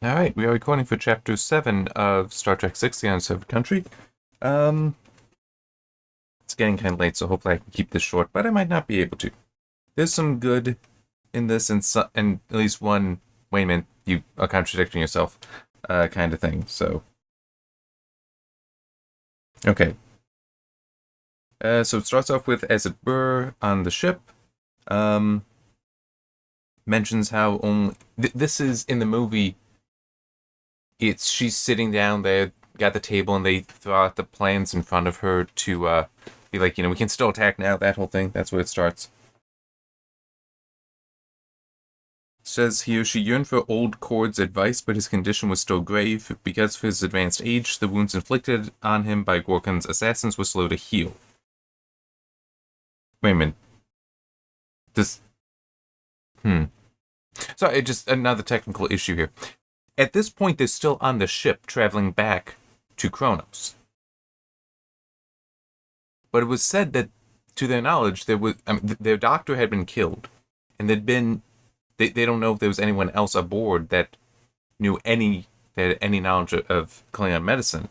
All right, we are recording for Chapter 7 of Star Trek 6, The Undiscovered Country. Um, it's getting kind of late, so hopefully I can keep this short, but I might not be able to. There's some good in this, and at least one, wait a minute, you are contradicting yourself, kind of thing, so. Okay. So it starts off with, as it were, on the ship, um, mentions how only, this is in the movie, she's sitting down there, got the table, and they throw out the plans in front of her to be like, we can still attack now. That whole thing. That's where it starts. It says here she yearned for old Cord's advice, but his condition was still grave. Because of his advanced age, the wounds inflicted on him by Gorkon's assassins were slow to heal. Wait a minute. This. Sorry, just another technical issue here. At this point, they're still on the ship traveling back to Kronos. But it was said that, to their knowledge, their doctor had been killed, and they'd been. They don't know if there was anyone else aboard that that had any knowledge of Klingon medicine.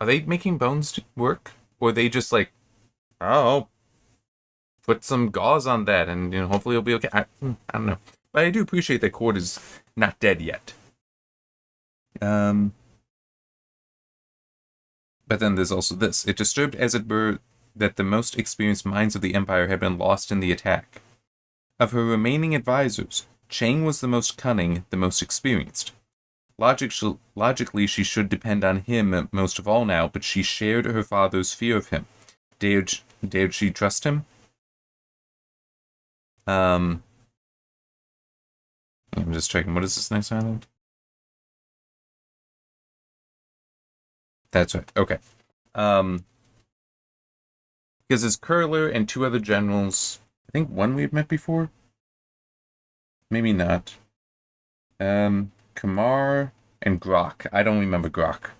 Are they making bones work, or are they just like, oh, put some gauze on that, and hopefully it'll be okay? I don't know, but I do appreciate that Cord is not dead yet. But then there's also this. It disturbed, as it were, that the most experienced minds of the Empire had been lost in the attack. Of her remaining advisors, Chang was the most cunning, the most experienced. Logically, she should depend on him most of all now, but she shared her father's fear of him. Dared she trust him? I'm just checking. What is this next island? That's right. Okay. Because it's Curler and two other generals. I think one we've met before. Maybe not. Kamar and Grok. I don't remember Grok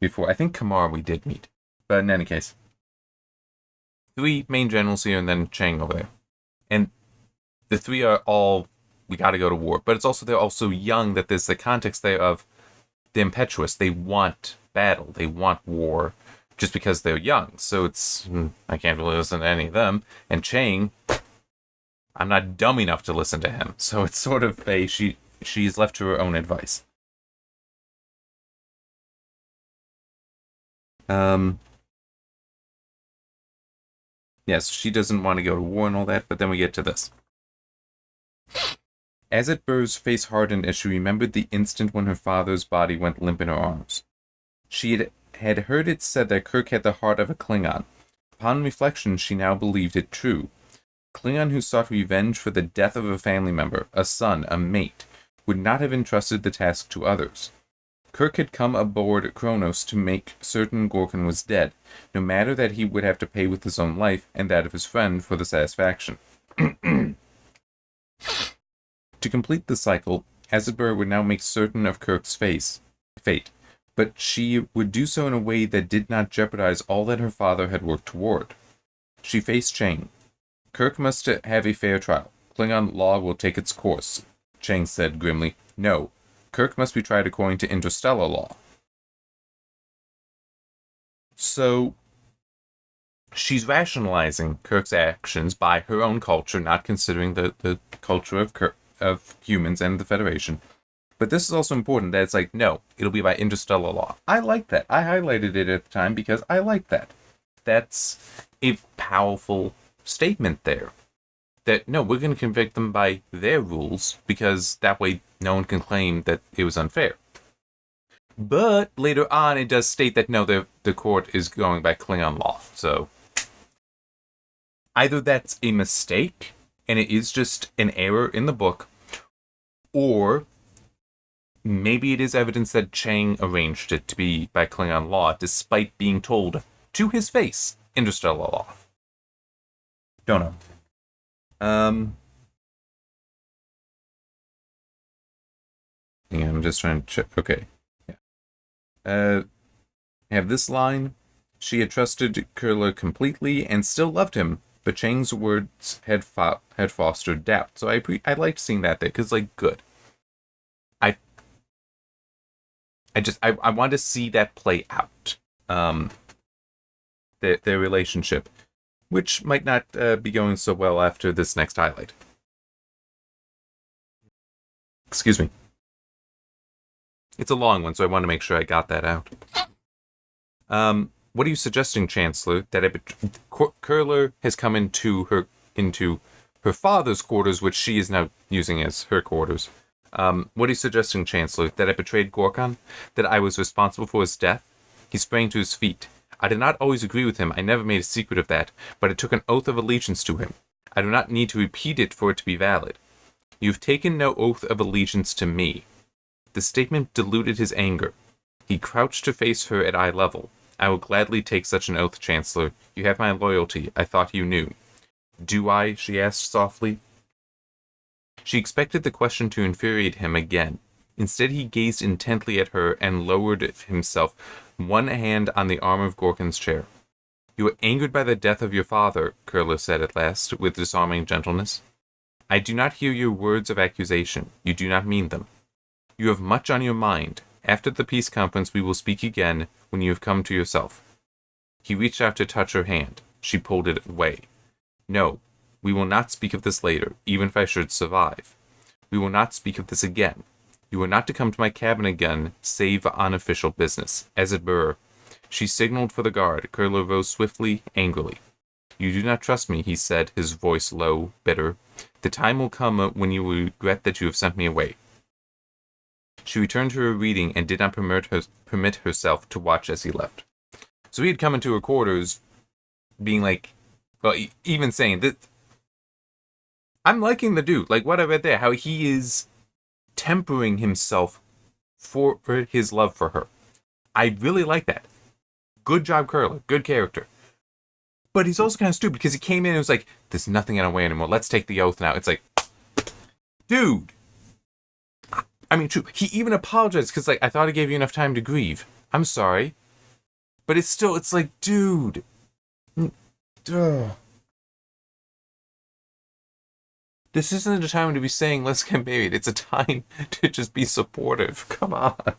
before. I think Kamar we did meet. But in any case. Three main generals here and then Chang over there. And the three are all, we gotta go to war. But it's also, they're also young, that there's the context there of the impetuous. They want battle. They want war just because they're young. So it's, I can't really listen to any of them. And Chang, I'm not dumb enough to listen to him. So it's sort of she's left to her own advice. Yes, she doesn't want to go to war and all that, but then we get to this. As it Burr's face hardened as she remembered the instant when her father's body went limp in her arms. She had heard it said that Kirk had the heart of a Klingon. Upon reflection, she now believed it true. Klingon who sought revenge for the death of a family member, a son, a mate, would not have entrusted the task to others. Kirk had come aboard Kronos to make certain Gorkon was dead, no matter that he would have to pay with his own life and that of his friend for the satisfaction. To complete the cycle, Azabur would now make certain of Kirk's fate, but she would do so in a way that did not jeopardize all that her father had worked toward. She faced Chang. Kirk must have a fair trial. Klingon law will take its course, Chang said grimly. No, Kirk must be tried according to interstellar law. So, she's rationalizing Kirk's actions by her own culture, not considering the culture of humans and the Federation. But this is also important that it's like, no, it'll be by interstellar law. I like that. I highlighted it at the time because I like that. That's a powerful statement there. That, no, we're going to convict them by their rules because that way no one can claim that it was unfair. But later on, it does state that, no, the court is going by Klingon law. So, either that's a mistake, and it is just an error in the book, or maybe it is evidence that Chang arranged it to be by Klingon law, despite being told to his face, interstellar law. Don't know. Yeah, I'm just trying to check. Okay. Yeah. I have this line. She had trusted Curler completely and still loved him, but Chang's words had fostered doubt. So I liked seeing that there, because, like, good. I I want to see that play out. Their relationship, which might not be going so well after this next highlight. Excuse me. It's a long one, so I want to make sure I got that out. What are you suggesting, Chancellor? That Curler has come into her father's quarters, which she is now using as her quarters. What are you suggesting, Chancellor? That I betrayed Gorkon? That I was responsible for his death? He sprang to his feet. I did not always agree with him. I never made a secret of that, but I took an oath of allegiance to him. I do not need to repeat it for it to be valid. You've taken no oath of allegiance to me. The statement diluted his anger. He crouched to face her at eye level. I will gladly take such an oath, Chancellor. You have my loyalty. I thought you knew. Do I? She asked softly. She expected the question to infuriate him again. Instead, he gazed intently at her and lowered himself, one hand on the arm of Gorkon's chair. You were angered by the death of your father, Curler said at last, with disarming gentleness. I do not hear your words of accusation. You do not mean them. You have much on your mind. After the peace conference, we will speak again when you have come to yourself. He reached out to touch her hand. She pulled it away. No, we will not speak of this later, even if I should survive. We will not speak of this again. You are not to come to my cabin again, save on official business. As it were, she signaled for the guard. Curler rose swiftly, angrily. You do not trust me, he said, his voice low, bitter. The time will come when you will regret that you have sent me away. She returned to her reading and did not permit herself to watch as he left. So he had come into her quarters being like, well, even saying that, I'm liking the dude, like what I read there, how he is tempering himself for his love for her. I really like that. Good job, Curler. Good character. But he's also kind of stupid because he came in and was like, there's nothing in our way anymore. Let's take the oath now. It's like, dude. I mean, true. He even apologized because, like, I thought I gave you enough time to grieve. I'm sorry. But it's still, it's like, dude. Duh. This isn't a time to be saying, let's get married. It's a time to just be supportive. Come on.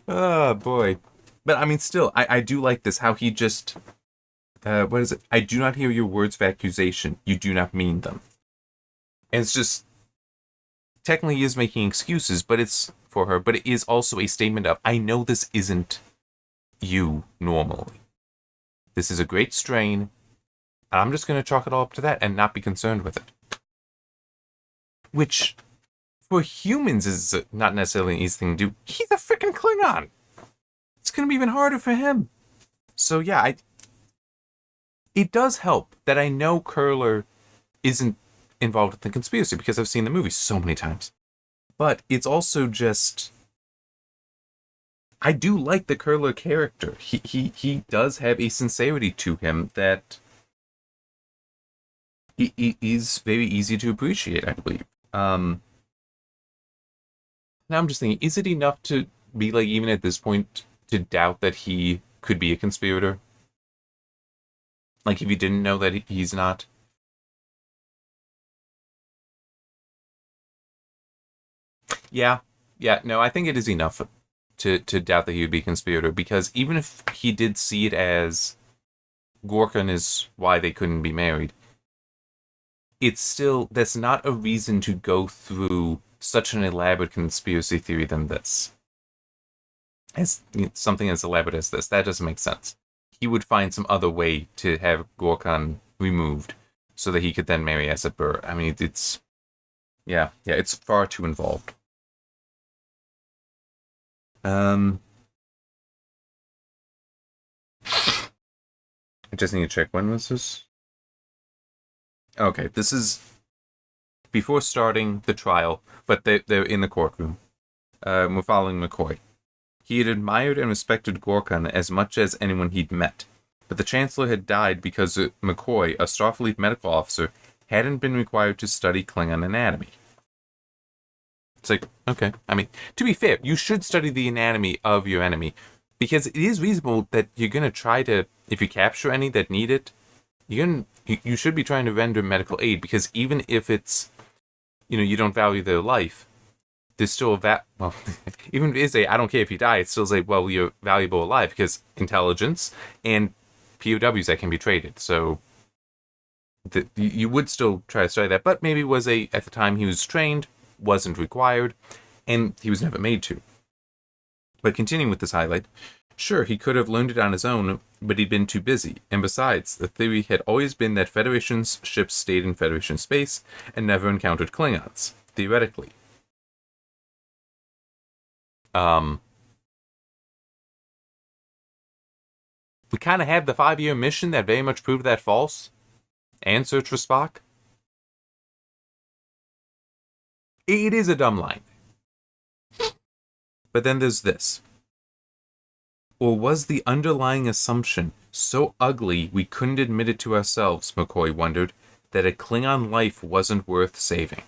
Oh, boy. But, I mean, still, I do like this, how he just... what is it? I do not hear your words of accusation. You do not mean them. And it's just... Technically, he is making excuses, but it's for her. But it is also a statement of, I know this isn't you normally. This is a great strain. And I'm just going to chalk it all up to that and not be concerned with it. Which, for humans, is not necessarily an easy thing to do. He's a freaking Klingon. It's going to be even harder for him. So yeah, it does help that I know Curler isn't involved in the conspiracy because I've seen the movie so many times. But it's also just... I do like the Curler character. He does have a sincerity to him that is very easy to appreciate, I believe. Now I'm just thinking, is it enough to be like, even at this point, to doubt that he could be a conspirator? Like, if you didn't know that he's not? Yeah, no, I think it is enough to doubt that he would be a conspirator, because even if he did see it as Gorkon is why they couldn't be married, it's still, that's not a reason to go through such an elaborate conspiracy theory than this. As something as elaborate as this, that doesn't make sense. He would find some other way to have Gorkon removed so that he could then marry Asset Burr. I mean, it's... Yeah, it's far too involved. I just need to check, when was this? Okay, this is before starting the trial, but they're in the courtroom. We're following McCoy. He had admired and respected Gorkon as much as anyone he'd met, but the Chancellor had died because McCoy, a Starfleet medical officer, hadn't been required to study Klingon anatomy. It's like, okay. I mean, to be fair, you should study the anatomy of your enemy, because it is reasonable that you're going to try to, if you capture any that need it, you should be trying to render medical aid, because even if it's, you don't value their life, there's still well, even if it is I don't care if you die, it's still well, you're valuable alive because intelligence and POWs that can be traded. So you would still try to study that, but maybe at the time he was trained, wasn't required, and he was never made to. But continuing with this highlight, sure, he could have learned it on his own, but he'd been too busy. And besides, the theory had always been that Federation's ships stayed in Federation space and never encountered Klingons, theoretically. We kind of had the 5-year mission that very much proved that false, and search for Spock. It is a dumb line. But then there's this. Or was the underlying assumption so ugly we couldn't admit it to ourselves, McCoy wondered, that a Klingon life wasn't worth saving?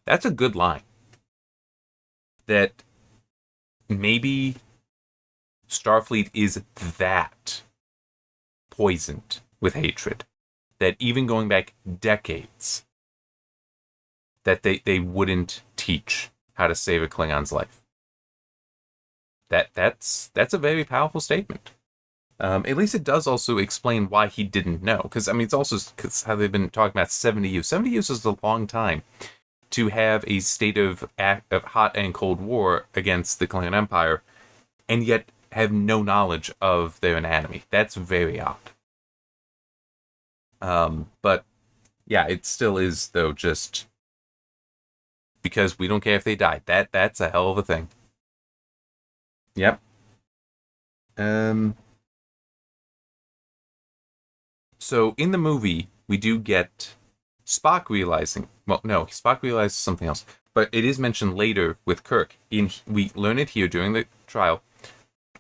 That's a good line. That maybe Starfleet is that poisoned with hatred that even going back decades, that they wouldn't teach how to save a Klingon's life. That's a very powerful statement. At least it does also explain why he didn't know. Because, I mean, it's also how they've been talking about 70 years. 70 years is a long time to have a state of hot and cold war against the Klingon Empire, and yet have no knowledge of their anatomy. That's very odd. But, yeah, it still is, though, just because we don't care if they die. That's a hell of a thing. Yep. So in the movie, we do get Spock realizing. Well, no, Spock realizes something else, but it is mentioned later with Kirk. We learn it here during the trial.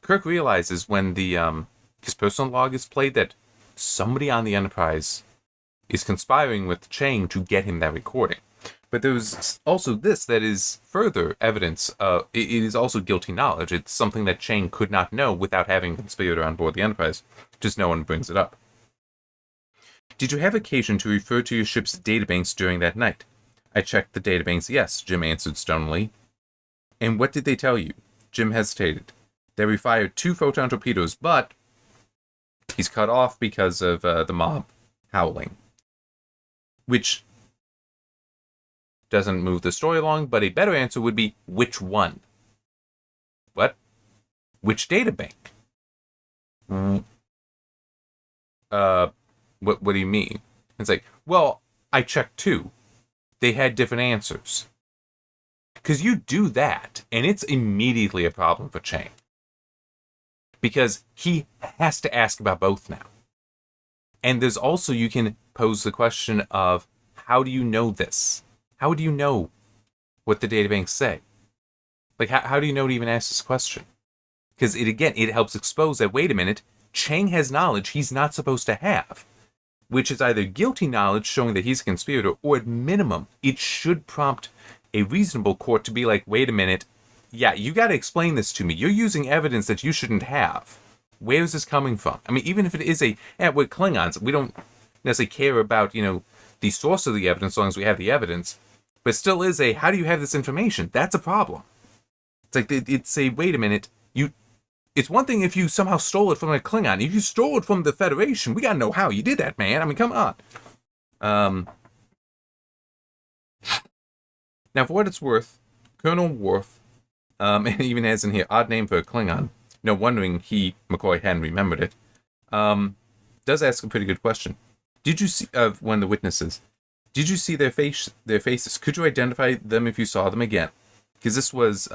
Kirk realizes when his personal log is played that somebody on the Enterprise is conspiring with Chang to get him that recording. But there's also this that is further evidence. It is also guilty knowledge. It's something that Chang could not know without having a conspirator on board the Enterprise. Just no one brings it up. Did you have occasion to refer to your ship's databanks during that night? I checked the databanks, yes, Jim answered stonily. And what did they tell you? Jim hesitated. They refired 2 photon torpedoes, but he's cut off because of the mob howling. Which doesn't move the story along, but a better answer would be, which one? What? Which databank? What do you mean? It's like, well, I checked 2. They had different answers. Because you do that, and it's immediately a problem for Chang. Because he has to ask about both now. And there's also, you can pose the question of, how do you know this? How do you know what the databanks say? Like, how do you know to even ask this question? Because it helps expose that, wait a minute, Chang has knowledge he's not supposed to have. Which is either guilty knowledge showing that he's a conspirator, or at minimum, it should prompt a reasonable court to be like, wait a minute, yeah, you got to explain this to me. You're using evidence that you shouldn't have. Where is this coming from? I mean, even if it is with Klingons, we don't necessarily care about, the source of the evidence as long as we have the evidence. But it still is how do you have this information? That's a problem. It's like, it's wait a minute, it's one thing if you somehow stole it from a Klingon. If you stole it from the Federation, we gotta know how you did that, man. I mean, come on. Now, for what it's worth, Colonel Worf, it even has in here, odd name for a Klingon. No wondering McCoy hadn't remembered it. Does ask a pretty good question. Did you see, one of the witnesses, did you see their faces? Could you identify them if you saw them again? Because this was,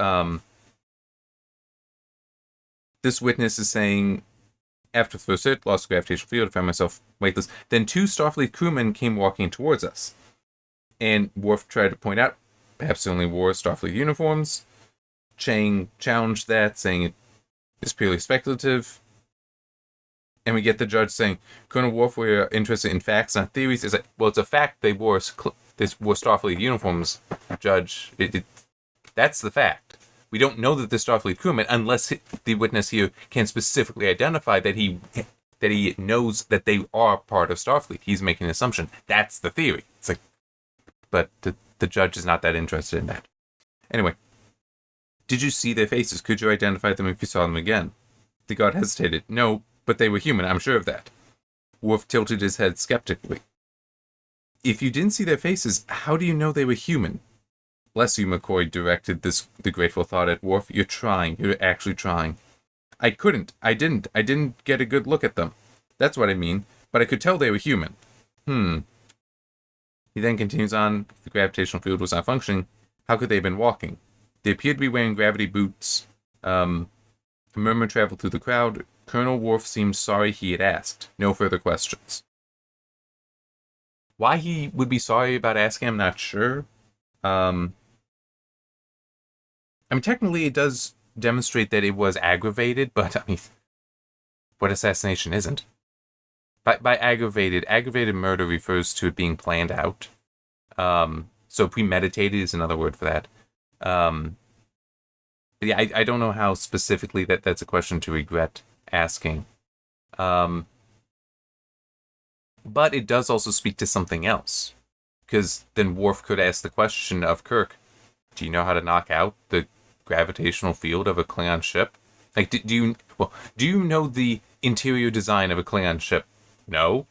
this witness is saying, after the first hit, lost the gravitational field, I found myself weightless. Then 2 Starfleet crewmen came walking towards us. And Worf tried to point out, perhaps they only wore Starfleet uniforms. Chang challenged that, saying it's purely speculative. And we get the judge saying, Colonel Worf, we're interested in facts, not theories. It's like, well, it's a fact they wore Starfleet uniforms, Judge. That's the fact. We don't know that they're Starfleet crewmen unless the witness here can specifically identify that he knows that they are part of Starfleet. He's making an assumption. That's the theory. It's like, but the judge is not that interested in that. Anyway, did you see their faces? Could you identify them if you saw them again? The guard hesitated. No, but they were human, I'm sure of that. Worf tilted his head skeptically. If you didn't see their faces, how do you know they were human? Bless you, McCoy directed the grateful thought at Worf. You're trying. You're actually trying. I didn't get a good look at them. That's what I mean. But I could tell they were human. He then continues on. If the gravitational field was not functioning, how could they have been walking? They appeared to be wearing gravity boots. A murmur traveled through the crowd. Colonel Worf seemed sorry he had asked. No further questions. Why he would be sorry about asking, I'm not sure. I mean, technically it does demonstrate that it was aggravated, but I mean, what assassination isn't? By aggravated murder refers to it being planned out. So premeditated is another word for that. But yeah, I don't know how specifically that's a question to regret asking. But it does also speak to something else. Because then Worf could ask the question of Kirk, do you know how to knock out the gravitational field of a Klingon ship? Like, do you know the interior design of a Klingon ship? No.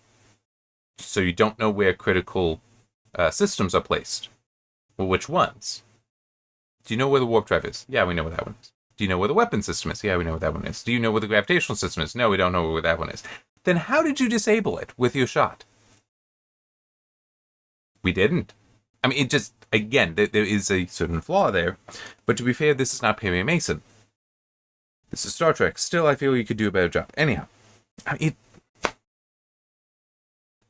So you don't know where critical systems are placed. Well, which ones? Do you know where the warp drive is? Yeah, we know where that one is. Do you know where the weapon system is? Yeah, we know where that one is. Do you know where the gravitational system is? No, we don't know where that one is. Then how did you disable it with your shot? We didn't. I mean, it just, again, there is a certain flaw there. But to be fair, this is not Perry Mason. This is Star Trek. Still, I feel you could do a better job. Anyhow,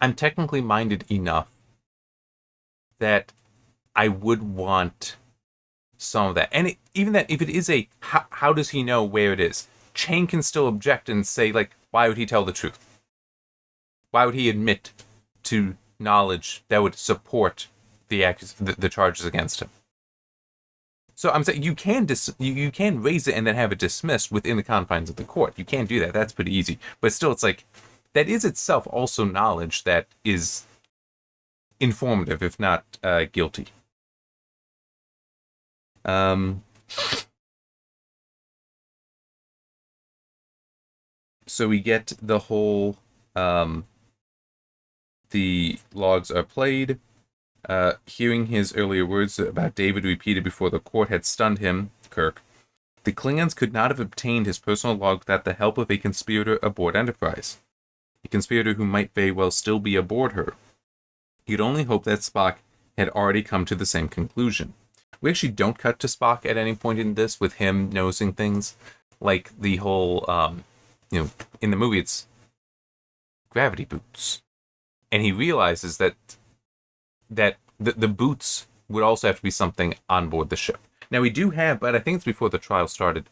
I'm technically minded enough that I would want some of that. And even that, if it is how does he know where it is? Chang can still object and say, like, why would he tell the truth? Why would he admit to knowledge that would support the charges against him? So I'm saying you can raise it and then have it dismissed within the confines of the court. You can do that. That's pretty easy. But still, it's like, that is itself also knowledge that is informative, if not guilty. So we get the whole, the logs are played. Hearing his earlier words about David repeated before the court had stunned him, Kirk. The Klingons could not have obtained his personal log without the help of a conspirator aboard Enterprise. A conspirator who might very well still be aboard her. You'd only hope that Spock had already come to the same conclusion. We actually don't cut to Spock at any point in this with him nosing things. Like the whole, in the movie it's gravity boots. And he realizes that the boots would also have to be something on board the ship. Now we do have, but I think it's before the trial started,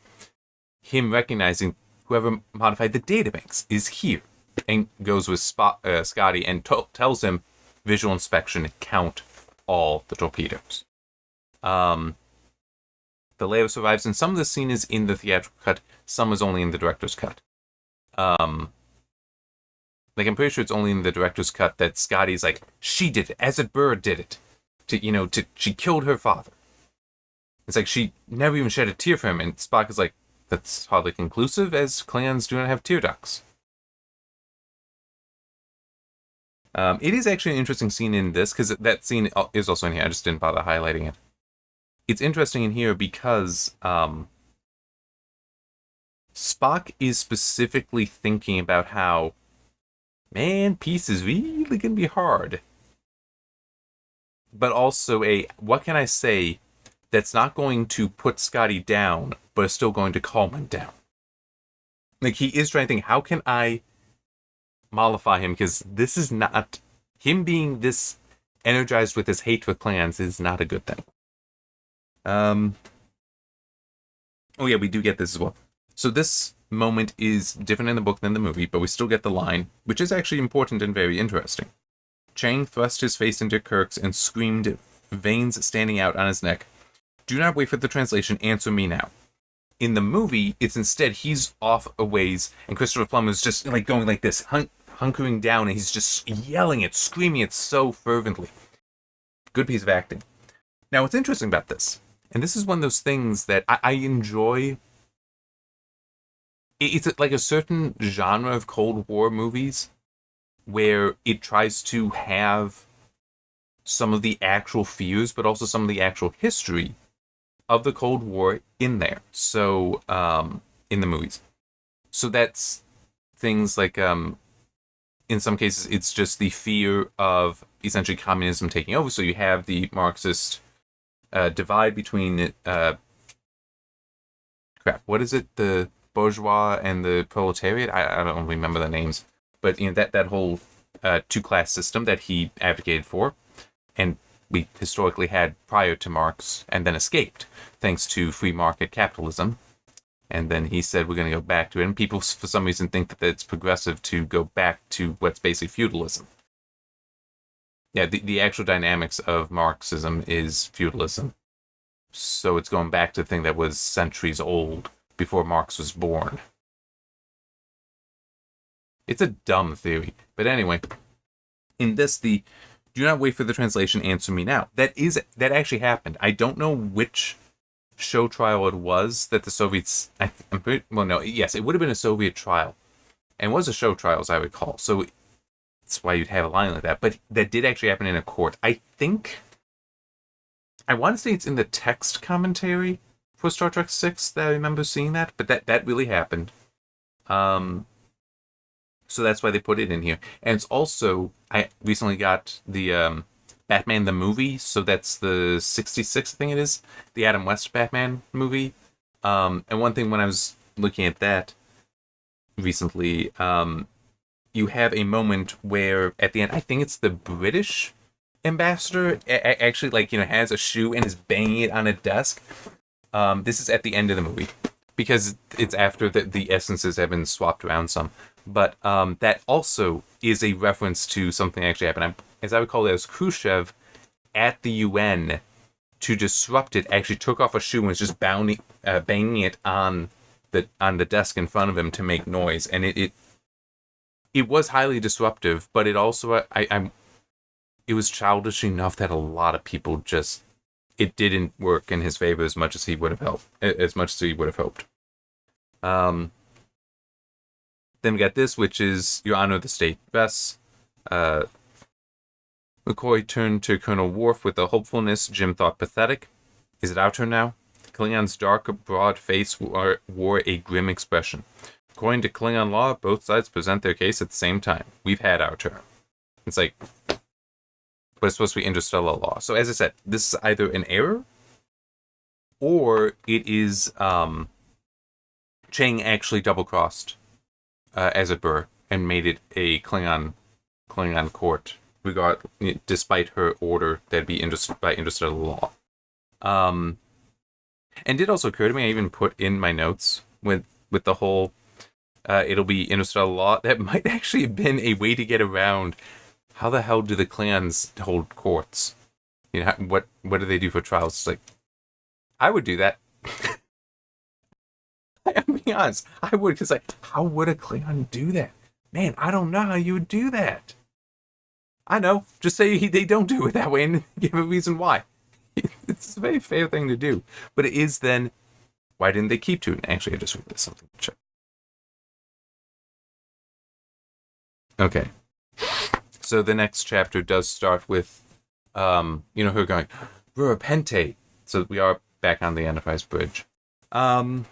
him recognizing whoever modified the databanks is here. And goes with Scotty and tells him visual inspection, count all the torpedoes. The layout survives, and some of the scene is in the theatrical cut, some is only in the director's cut. I'm pretty sure it's only in the director's cut that Scotty's like, she did it, Azet Bird did it. She killed her father. It's like she never even shed a tear for him, and Spock is like, that's hardly conclusive, as Klingons do not have tear ducts. It is actually an interesting scene in this, because that scene is also in here. I just didn't bother highlighting it. It's interesting in here because Spock is specifically thinking about how, man, peace is really going to be hard. But also what can I say that's not going to put Scotty down, but is still going to calm him down? Like, he is trying to think, how can I mollify him, because this is not him being this energized with his hate for Klingons is not a good thing. Oh yeah, we do get this as well. So this moment is different in the book than the movie, but we still get the line, which is actually important and very interesting. Chang thrust his face into Kirk's and screamed, veins standing out on his neck, "Do not wait for the translation, answer me now." In the movie, it's instead he's off a ways, and Christopher Plummer's just like going like this, hunkering down, and he's just yelling it, screaming it so fervently. Good piece of acting. Now, what's interesting about this, and this is one of those things that I enjoy. It's like a certain genre of Cold War movies where it tries to have some of the actual fears, but also some of the actual history of the Cold War in there. So, in the movies. So that's things like, in some cases, it's just the fear of essentially communism taking over. So you have the Marxist divide between, what is it? The bourgeois and the proletariat? I don't remember the names. But, that whole two-class system that he advocated for, and we historically had prior to Marx, and then escaped, thanks to free market capitalism. And then he said, we're going to go back to it. And people, for some reason, think that it's progressive to go back to what's basically feudalism. Yeah, the actual dynamics of Marxism is feudalism. So it's going back to the thing that was centuries old, before Marx was born. It's a dumb theory. But anyway, in this, do not wait for the translation, answer me now. That actually happened. I don't know which show trial it was that the Soviets, it would have been a Soviet trial, and it was a show trial, as I recall, so that's why you'd have a line like that, but that did actually happen in a court. I want to say it's in the text commentary for Star Trek 6 that I remember seeing that, but that really happened. So that's why they put it in here. And it's also, I recently got the Batman the movie, so that's the 66, I think it is, the Adam West Batman movie. And one thing when I was looking at that recently, you have a moment where at the end, I think it's the British ambassador actually has a shoe and is banging it on a desk. This is at the end of the movie because it's after the essences have been swapped around some. But that also is a reference to something that actually happened. As I recall, it was Khrushchev at the UN to disrupt it. Actually, took off a shoe and was just banging it on the desk in front of him to make noise, and it was highly disruptive. But it also it was childish enough that a lot of people it didn't work in his favor as much as he would have hoped. Then we got this, which is Your Honor, the State rests. McCoy turned to Colonel Worf with a hopefulness Jim thought pathetic. Is it our turn now? Klingons' dark, broad face wore a grim expression. According to Klingon law, both sides present their case at the same time. We've had our turn. It's like, but it's supposed to be interstellar law. So as I said, this is either an error, or it is Chang actually double-crossed, as it were, and made it a Klingon court, despite her order that'd be by interstellar law. And it also occur to me, I even put in my notes with the whole it'll be interstellar law, that might actually have been a way to get around how the hell do the Klingons hold courts? What do they do for trials? It's like, I would do that. I'll be honest, I would, because how would a Klingon do that? Man, I don't know how you would do that. I know, just say they don't do it that way and give a reason why. It's a very fair thing to do. But it is then, why didn't they keep to it? Actually, I just read something to check. Okay. So the next chapter does start with, her going, Rurapente. So we are back on the Enterprise bridge. I'm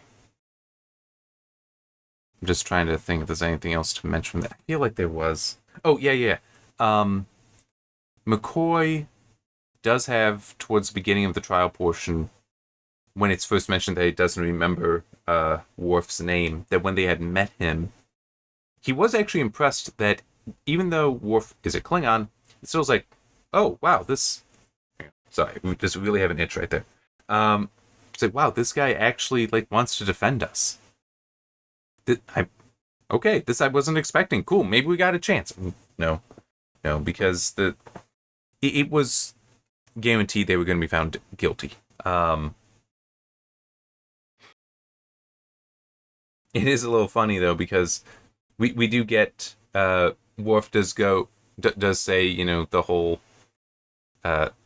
just trying to think if there's anything else to mention that. I feel like there was. Oh, yeah. McCoy does have, towards the beginning of the trial portion, when it's first mentioned that he doesn't remember Worf's name, that when they had met him, he was actually impressed that even though Worf is a Klingon, it still was like, oh, wow, this... Sorry, we just really have an itch right there. It's like, wow, this guy actually wants to defend us. Okay, this I wasn't expecting. Cool, maybe we got a chance. No, because it was guaranteed they were going to be found guilty. It is a little funny though, because we do get Worf does say, the whole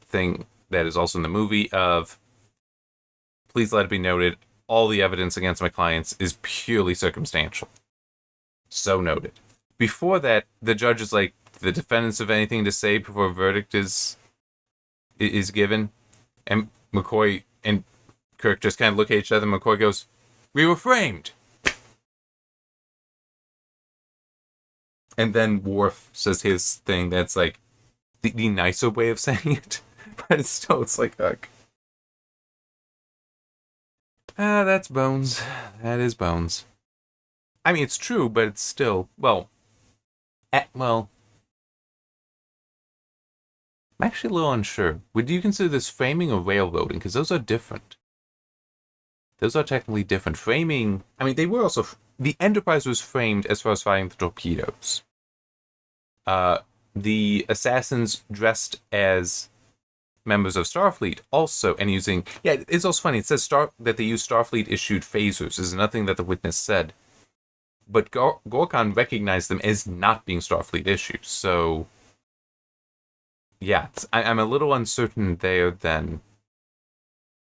thing that is also in the movie of, please let it be noted, all the evidence against my clients is purely circumstantial. So noted. Before that, the judge is like, the defendants have anything to say before a verdict is given? And McCoy and Kirk just kind of look at each other. McCoy goes, "We were framed." And then Worf says his thing that's like the nicer way of saying it. But it's like, that's bones. That is bones. I mean, it's true, but it's still, I'm actually a little unsure. Would you consider this framing or railroading? Because those are different. Those are technically different. Framing, I mean, they were also, the Enterprise was framed as far as firing the torpedoes. The assassins dressed as members of Starfleet also, and using, it's also funny, it says that they used Starfleet-issued phasers. There's nothing that the witness said. But Gorkon recognized them as not being Starfleet issues, so yeah, I'm a little uncertain there then.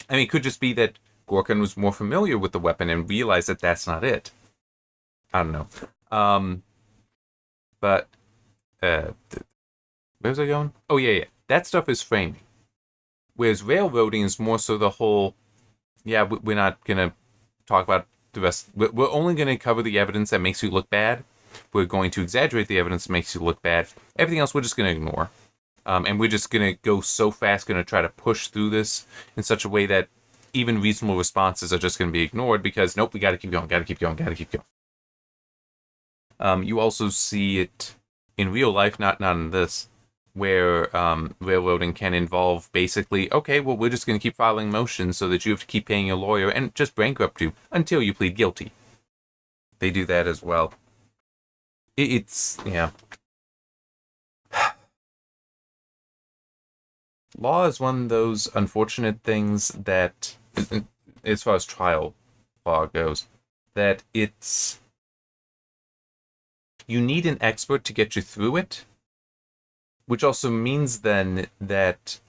I mean, it could just be that Gorkon was more familiar with the weapon and realized that that's not it. I don't know. But, where was I going? Oh, yeah. That stuff is framing. Whereas railroading is more so the whole, we're not going to talk about the rest. We're only going to cover the evidence that makes you look bad. We're going to exaggerate the evidence that makes you look bad. Everything else we're just going to ignore. And we're just going to go so fast, going to try to push through this in such a way that even reasonable responses are just going to be ignored because, nope, we got to keep going. You also see it in real life, not in this, where railroading can involve basically, okay, well, we're just going to keep filing motions so that you have to keep paying your lawyer and just bankrupt you until you plead guilty. They do that as well. It's law is one of those unfortunate things that, as far as trial law goes, that you need an expert to get you through it, which also means then that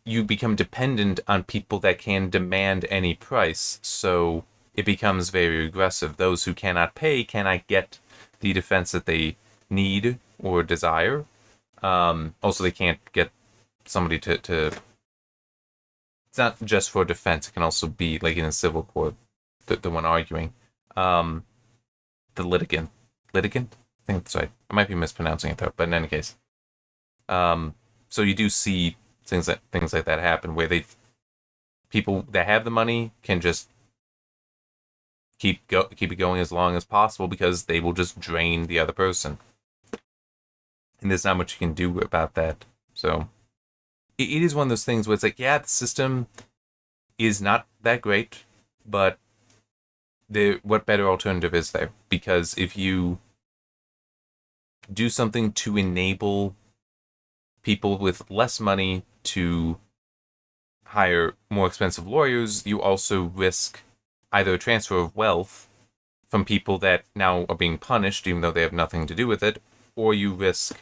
you become dependent on people that can demand any price, so it becomes very aggressive. Those who cannot pay cannot get the defense that they need or desire. Also, they can't get somebody to... It's not just for defense, it can also be, like in a civil court, the one arguing. The litigant. Litigant? I think that's right. I might be mispronouncing it though, but in any case. So you do see things like that happen where people that have the money can just keep it going as long as possible because they will just drain the other person. And there's not much you can do about that. So it is one of those things where it's like, the system is not that great, but what better alternative is there? Because if you do something to enable people with less money to hire more expensive lawyers, you also risk either a transfer of wealth from people that now are being punished, even though they have nothing to do with it, or you risk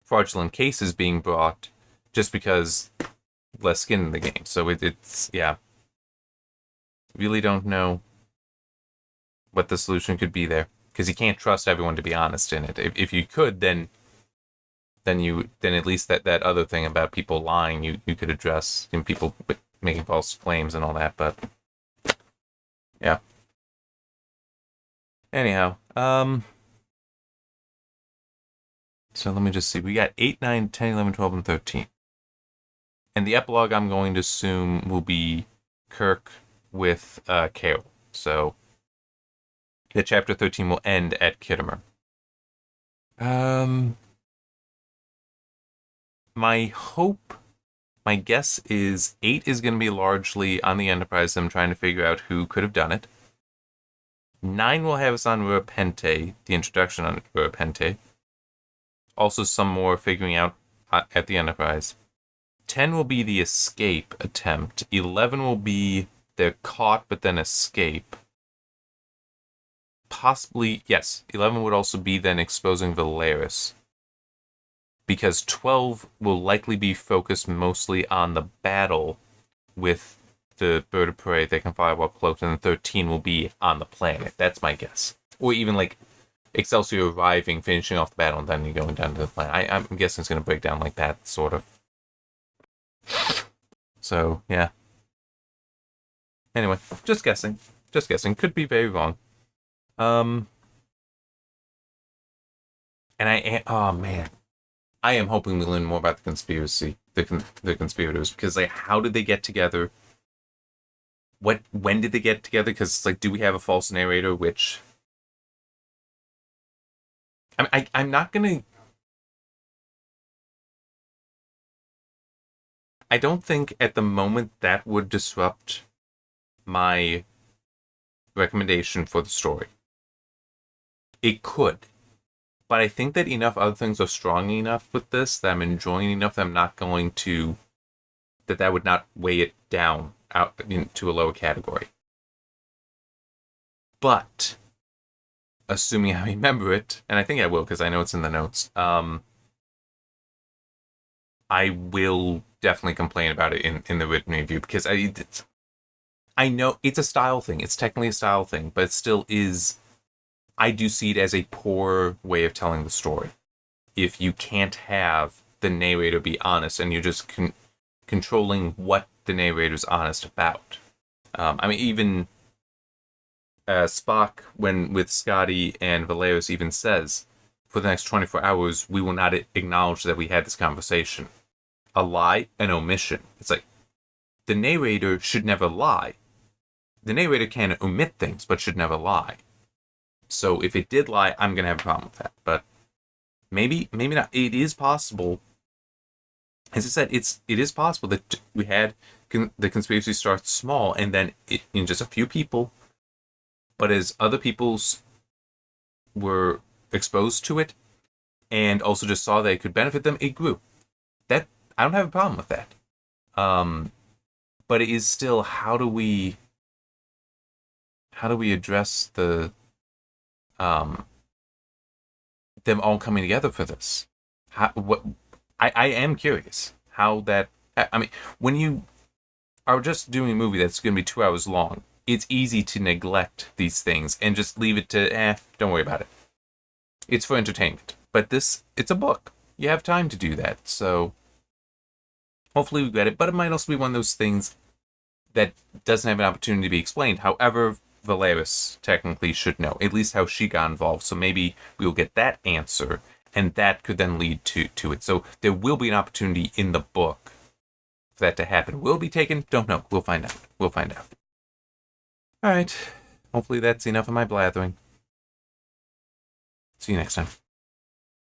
fraudulent cases being brought just because less skin in the game. So it's really don't know what the solution could be there, because you can't trust everyone to be honest in it. If you could, then at least that other thing about people lying, you could address, people making false claims and all that. But yeah. Anyhow, so let me just see. We got 8, 9, 10, 11, 12, and 13. And the epilogue, I'm going to assume, will be Kirk with Carol. So the chapter 13 will end at Kittimer. My guess is 8 is going to be largely on the Enterprise, them trying to figure out who could have done it. 9 will have us on Rurapente, the introduction on Rurapente. Also some more figuring out at the Enterprise. 10 will be the escape attempt. 11 will be they're caught but then escape. Possibly, yes, 11 would also be then exposing Valeris. because 12 will likely be focused mostly on the battle with the bird of prey that can fly while cloaked, and then 13 will be on the planet. That's my guess. Or even like Excelsior arriving, finishing off the battle, and then going down to the planet. I'm guessing it's going to break down like that, sort of. So, yeah. Anyway, just guessing. Just guessing. Could be very wrong. And oh man, I am hoping we learn more about the conspiracy, the conspirators, because like, how did they get together? When did they get together? Because like, do we have a false narrator? Which I'm not gonna. I don't think at the moment that would disrupt my recommendation for the story. It could. But I think that enough other things are strong enough with this that I'm enjoying enough that I'm not going to... that would not weigh it down out into a lower category. But, assuming I remember it, and I think I will because I know it's in the notes, I will definitely complain about it in the written review because I know it's a style thing. It's technically a style thing, but it still is... I do see it as a poor way of telling the story. If you can't have the narrator be honest and you're just controlling what the narrator's honest about. I mean, even Spock, when with Scotty and Valeris, even says, for the next 24 hours, we will not acknowledge that we had this conversation. A lie, an omission. It's like, the narrator should never lie. The narrator can omit things, but should never lie. So if it did lie, I'm going to have a problem with that. But maybe not. It is possible. As I said, it is possible that we had the conspiracy start small and then in just a few people. But as other people's were exposed to it and also just saw that it could benefit them, it grew. That I don't have a problem with that. But it is still, how do we address the them all coming together for this? I am curious how that... I mean, when you are just doing a movie that's going to be 2 hours long, it's easy to neglect these things and just leave it to, don't worry about it. It's for entertainment. But it's a book. You have time to do that, so hopefully we get it. But it might also be one of those things that doesn't have an opportunity to be explained. However, Valeris technically should know, at least how she got involved. So maybe we'll get that answer, and that could then lead to it. So there will be an opportunity in the book for that to happen. Will it be taken? Don't know. We'll find out. All right. Hopefully that's enough of my blathering. See you next time.